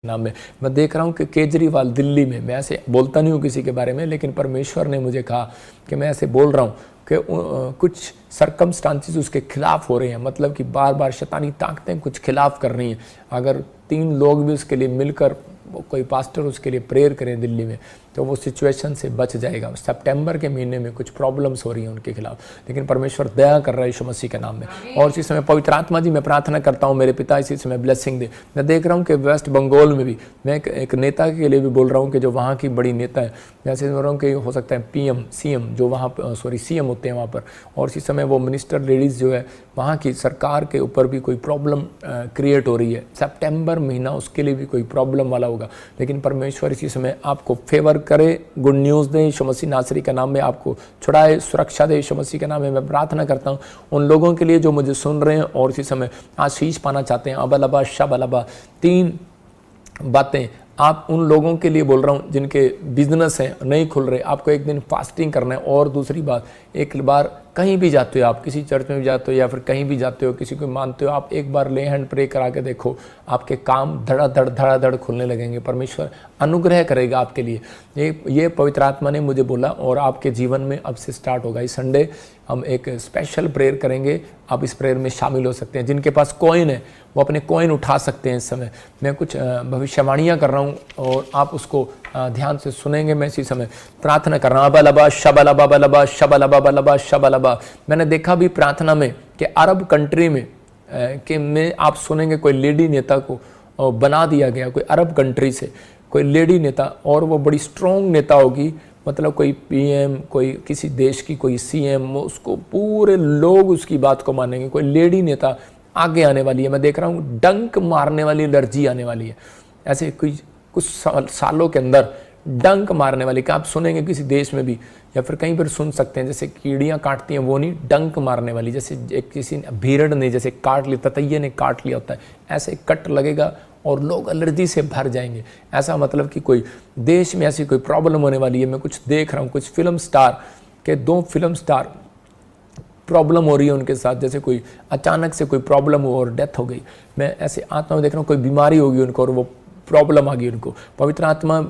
नाम में मैं देख रहा हूँ कि केजरीवाल दिल्ली में, मैं ऐसे बोलता नहीं हूँ किसी के बारे में, लेकिन परमेश्वर ने मुझे कहा कि मैं ऐसे बोल रहा हूँ कि कुछ सरकमस्टांसिस उसके खिलाफ हो रहे हैं, मतलब कि बार बार शैतानी ताकतें कुछ खिलाफ कर रही हैं। अगर 3 लोग भी उसके लिए मिलकर कोई पास्टर उसके लिए प्रेयर करें दिल्ली में, तो वो सिचुएशन से बच जाएगा। सितंबर के महीने में कुछ प्रॉब्लम्स हो रही हैं उनके खिलाफ, लेकिन परमेश्वर दया कर रहा है यीशु मसीह के नाम में। और इसी समय पवित्र आत्मा जी मैं प्रार्थना करता हूँ मेरे पिता इसी समय ब्लेसिंग दे। मैं देख रहा हूँ कि वेस्ट बंगाल में भी मैं एक नेता के लिए भी बोल रहा हूँ कि जो वहाँ की बड़ी नेता है, जैसे बोल रहा हूँ कि हो सकता है PM CM जो वहाँ CM होते हैं वहाँ पर, और इसी समय वो मिनिस्टर लेडीज़ जो है वहाँ की सरकार के ऊपर भी कोई प्रॉब्लम क्रिएट हो रही है। सितंबर महीना उसके लिए भी कोई प्रॉब्लम वाला होगा, लेकिन परमेश्वर इसी समय आपको फेवर करे, गुड न्यूज़ दे यीशु मसीह नासरी का नाम में, आपको छुड़ाए, सुरक्षा दे यीशु मसीह के नाम में। मैं प्रार्थना करता हूँ उन लोगों के लिए जो मुझे सुन रहे हैं और इसी समय आशीष पाना चाहते हैं। अबलबा शबलबा 3 बातें आप उन लोगों के लिए बोल रहा हूँ जिनके बिजनेस हैं नहीं खुल रहे, आपको एक दिन फास्टिंग करना है। और दूसरी बात, एक बार कहीं भी जाते हो, आप किसी चर्च में भी जाते हो या फिर कहीं भी जाते हो, किसी को मानते हो, आप एक बार ले हैंड प्रे करा के देखो, आपके काम धड़ाधड़ खुलने लगेंगे। परमेश्वर अनुग्रह करेगा आपके लिए। ये पवित्र आत्मा ने मुझे बोला और आपके जीवन में अब से स्टार्ट होगा। इस संडे हम एक स्पेशल प्रेयर करेंगे, आप इस प्रेयर में शामिल हो सकते हैं। जिनके पास कॉइन है वो अपने कॉइन उठा सकते हैं। इस समय मैं कुछ भविष्यवाणियाँ कर रहा हूँ और आप उसको ध्यान से सुनेंगे। मैं इसी समय प्रार्थना कर रहा हूँ। अबलबा शबलबा बलबा शबलबा बलबा शबलबा। मैंने देखा भी प्रार्थना में कि अरब कंट्री में कि में आप सुनेंगे कोई लेडी नेता को बना दिया गया, कोई अरब कंट्री से कोई लेडी नेता, और वो बड़ी स्ट्रॉन्ग नेता होगी, मतलब कोई PM, कोई किसी देश की कोई CM, उसको पूरे लोग उसकी बात को मानेंगे। कोई लेडी नेता आगे आने वाली है। मैं देख रहा हूँ डंक मारने वाली एनर्जी आने वाली है, ऐसे कुछ सालों के अंदर डंक मारने वाली, कि आप सुनेंगे किसी देश में भी या फिर कहीं पर सुन सकते हैं, जैसे कीड़ियाँ काटती हैं वो नहीं, डंक मारने वाली, जैसे किसी भीड़ ने जैसे काट लिया, ततैये ने काट लिया होता है, ऐसे कट लगेगा और लोग एलर्जी से भर जाएंगे। ऐसा मतलब कि कोई देश में ऐसी कोई प्रॉब्लम होने वाली है। मैं कुछ देख रहा हूँ, कुछ फिल्म स्टार के 2 फिल्म स्टार प्रॉब्लम हो रही है उनके साथ, जैसे कोई अचानक से कोई प्रॉब्लम हो और डेथ हो गई। मैं ऐसे आत्मा में देख रहा हूँ कोई बीमारी होगी उनको और वो प्रॉब्लम आ गई उनको। पवित्र आत्मा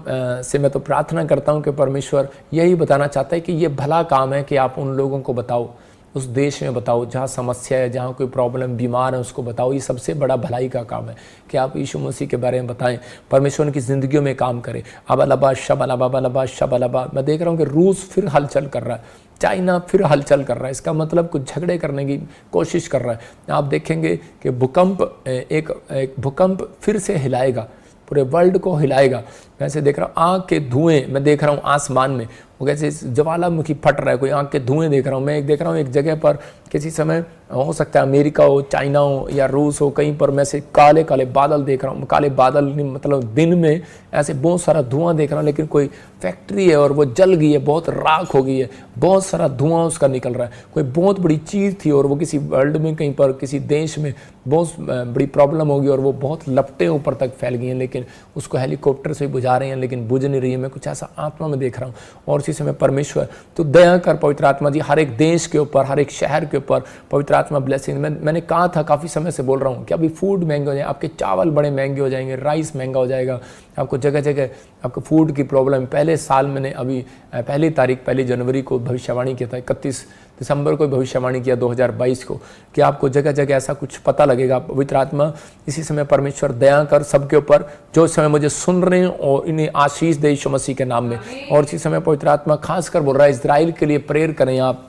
से मैं तो प्रार्थना करता हूँ कि परमेश्वर यही बताना चाहता है कि ये भला काम है कि आप उन लोगों को बताओ, उस देश में बताओ जहाँ समस्या है, जहाँ कोई प्रॉब्लम, बीमार है, उसको बताओ। ये सबसे बड़ा भलाई का काम है कि आप यीशु मसीह के बारे में बताएं, परमेश्वर उनकी ज़िंदगियों में काम करे। अबलबा शबलबा बलबा शबलबा। मैं देख रहा हूँ कि रूस फिर हलचल कर रहा है, चाइना फिर हलचल कर रहा है। इसका मतलब कुछ झगड़े करने की कोशिश कर रहा है। आप देखेंगे कि भूकंप एक भूकंप फिर से हिलाएगा, पूरे वर्ल्ड को हिलाएगा। मैं ऐसे देख रहा हूँ आग के धुएं, मैं देख रहा हूँ आसमान में वो कैसे ज्वालामुखी फट रहा है, कोई आग के धुएं देख रहा हूँ। मैं एक देख रहा हूँ एक जगह पर किसी समय हो सकता है अमेरिका हो, चाइना हो या रूस हो, कहीं पर मैं से काले काले बादल देख रहा हूँ। काले बादल मतलब दिन में ऐसे बहुत सारा धुआं देख रहा हूँ, लेकिन कोई फैक्ट्री है और वो जल गई है, बहुत राख हो गई है, बहुत सारा धुआं उसका निकल रहा है। कोई बहुत बड़ी चीज़ थी और वो किसी वर्ल्ड में कहीं पर किसी देश में बहुत बड़ी प्रॉब्लम होगी और वो बहुत लपटें ऊपर तक फैल गई हैं, लेकिन उसको हेलीकॉप्टर से बुझा रहे हैं, लेकिन बुझ नहीं रही है। मैं कुछ ऐसा आत्मा में देख रहा हूँ। और इसी समय परमेश्वर तो दया कर पवित्र आत्मा जी, हर एक देश के ऊपर, हर एक शहर के ऊपर पवित्र आत्मा ब्लेसिंग। मैंने कहा था, काफ़ी समय से बोल रहा हूँ कि अभी फूड महंगे हो जाए, आपके चावल बड़े महंगे हो जाएंगे, राइस महंगा हो जाएगा, आपको जगह जगह आपको फूड की प्रॉब्लम। पहले साल मैंने अभी 1 जनवरी को भविष्यवाणी किया था, 31 दिसंबर को भविष्यवाणी किया 2022 को, कि आपको जगह जगह ऐसा कुछ पता लगेगा। पवित्र आत्मा इसी समय परमेश्वर दया कर सबके ऊपर जो इस समय मुझे सुन रहे हैं और इन्हें आशीष दे यीशु मसीह के नाम में। और इसी समय पवित्र आत्मा खासकर बोल रहा है इजराइल के लिए प्रेयर करें आप।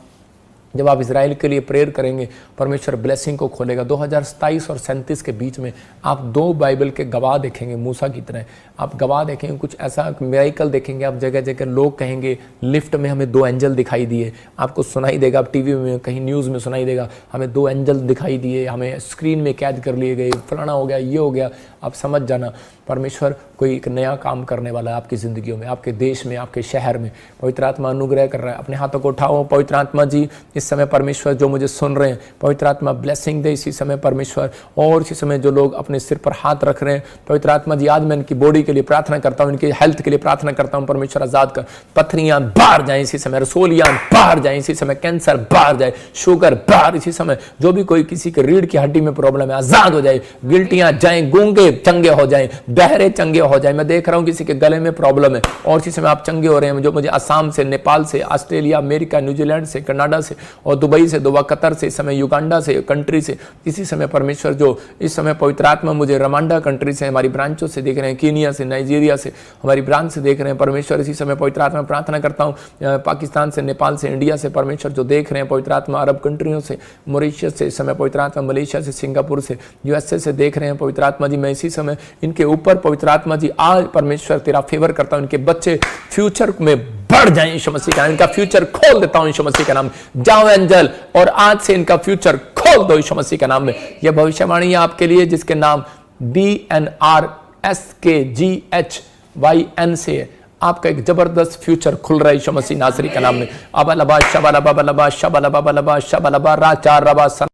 जब आप इजराइल के लिए प्रेयर करेंगे परमेश्वर ब्लेसिंग को खोलेगा। 2027 और 37 के बीच में आप 2 बाइबल के गवाह देखेंगे, मूसा की तरह आप गवाह देखेंगे, कुछ ऐसा मिरेकल देखेंगे। आप जगह जगह लोग कहेंगे लिफ्ट में हमें 2 एंजल दिखाई दिए, आपको सुनाई देगा, आप टीवी में कहीं न्यूज़ में सुनाई देगा हमें 2 एंजल दिखाई दिए, हमें स्क्रीन में कैद कर लिए गए, फलाना हो गया, ये हो गया। आप समझ जाना परमेश्वर कोई एक नया काम करने वाला है आपकी ज़िंदगियों में, आपके देश में, आपके शहर में। पवित्र आत्मा अनुग्रह कर रहा है। अपने हाथों को उठाओ। पवित्र आत्मा जी इस समय परमेश्वर जो मुझे सुन रहे हैं, पवित्र आत्मा ब्लेसिंग दे इसी समय परमेश्वर। और इसी समय जो लोग अपने सिर पर हाथ रख रहे हैं, पवित्र आत्मा जी आज मैं इनकी बॉडी के लिए प्रार्थना करता हूँ, इनकी हेल्थ के लिए प्रार्थना करता हूँ, परमेश्वर आजाद कर। पथरियां बाहर जाए इसी समय, रसोलियां बाहर जाए इसी समय, कैंसर बाहर जाए, शुगर बाहर इसी समय, जो भी कोई किसी के रीढ़ की हड्डी में प्रॉब्लम है आजाद हो जाए, गिल्टियां जाए, गूंगे चंगे हो जाए, बहरे चंगे हो जाए। मैं देख रहा हूं किसी के गले में प्रॉब्लम है और इसी समय आप चंगे हो रहे हैं, जो मुझे असम से, नेपाल से, ऑस्ट्रेलिया, अमेरिका, न्यूजीलैंड से, कनाडा से और दुबई से, दुबई, कतर से, इस समय युगांडा से, कंट्री से इसी समय परमेश्वर जो इस समय पवित्र आत्मा मुझे रमांडा कंट्री से, हमारी ब्रांचों से देख रहे हैं, कीनिया से, नाइजीरिया से हमारी ब्रांच से देख रहे हैं परमेश्वर। इसी समय पवित्र आत्मा प्रार्थना करता हूँ पाकिस्तान से, नेपाल से, इंडिया से परमेश्वर जो देख रहे हैं पवित्र आत्मा, अरब कंट्रियों से, मॉरिशस से, इस समय पवित्र आत्मा मलेशिया से, सिंगापुर से, यूएसए से देख रहे हैं पवित्र आत्मा जी। मैं इसी समय इनके ऊपर पवित्र आत्मा जी आज परमेश्वर तेरा फेवर करता हूं, इनके बच्चे फ्यूचर में बढ़ जाएं यीशु मसीह का नाम, इनका फ्यूचर खोल देता हूं यीशु मसीह का नाम। जाओ एंजल और आज से इनका फ्यूचर खोल दो यीशु मसीह का नाम में। यह भविष्यवाणी है आपके लिए जिसके नाम DNRSKGHYN से है। आपका एक जबरदस्त फ्यूचर खुल रहा है यीशु मसीह नासरी का नाम में। अबा लबा शबा लबा लबा शबा लबा लबा शबा लबा रा चार रबा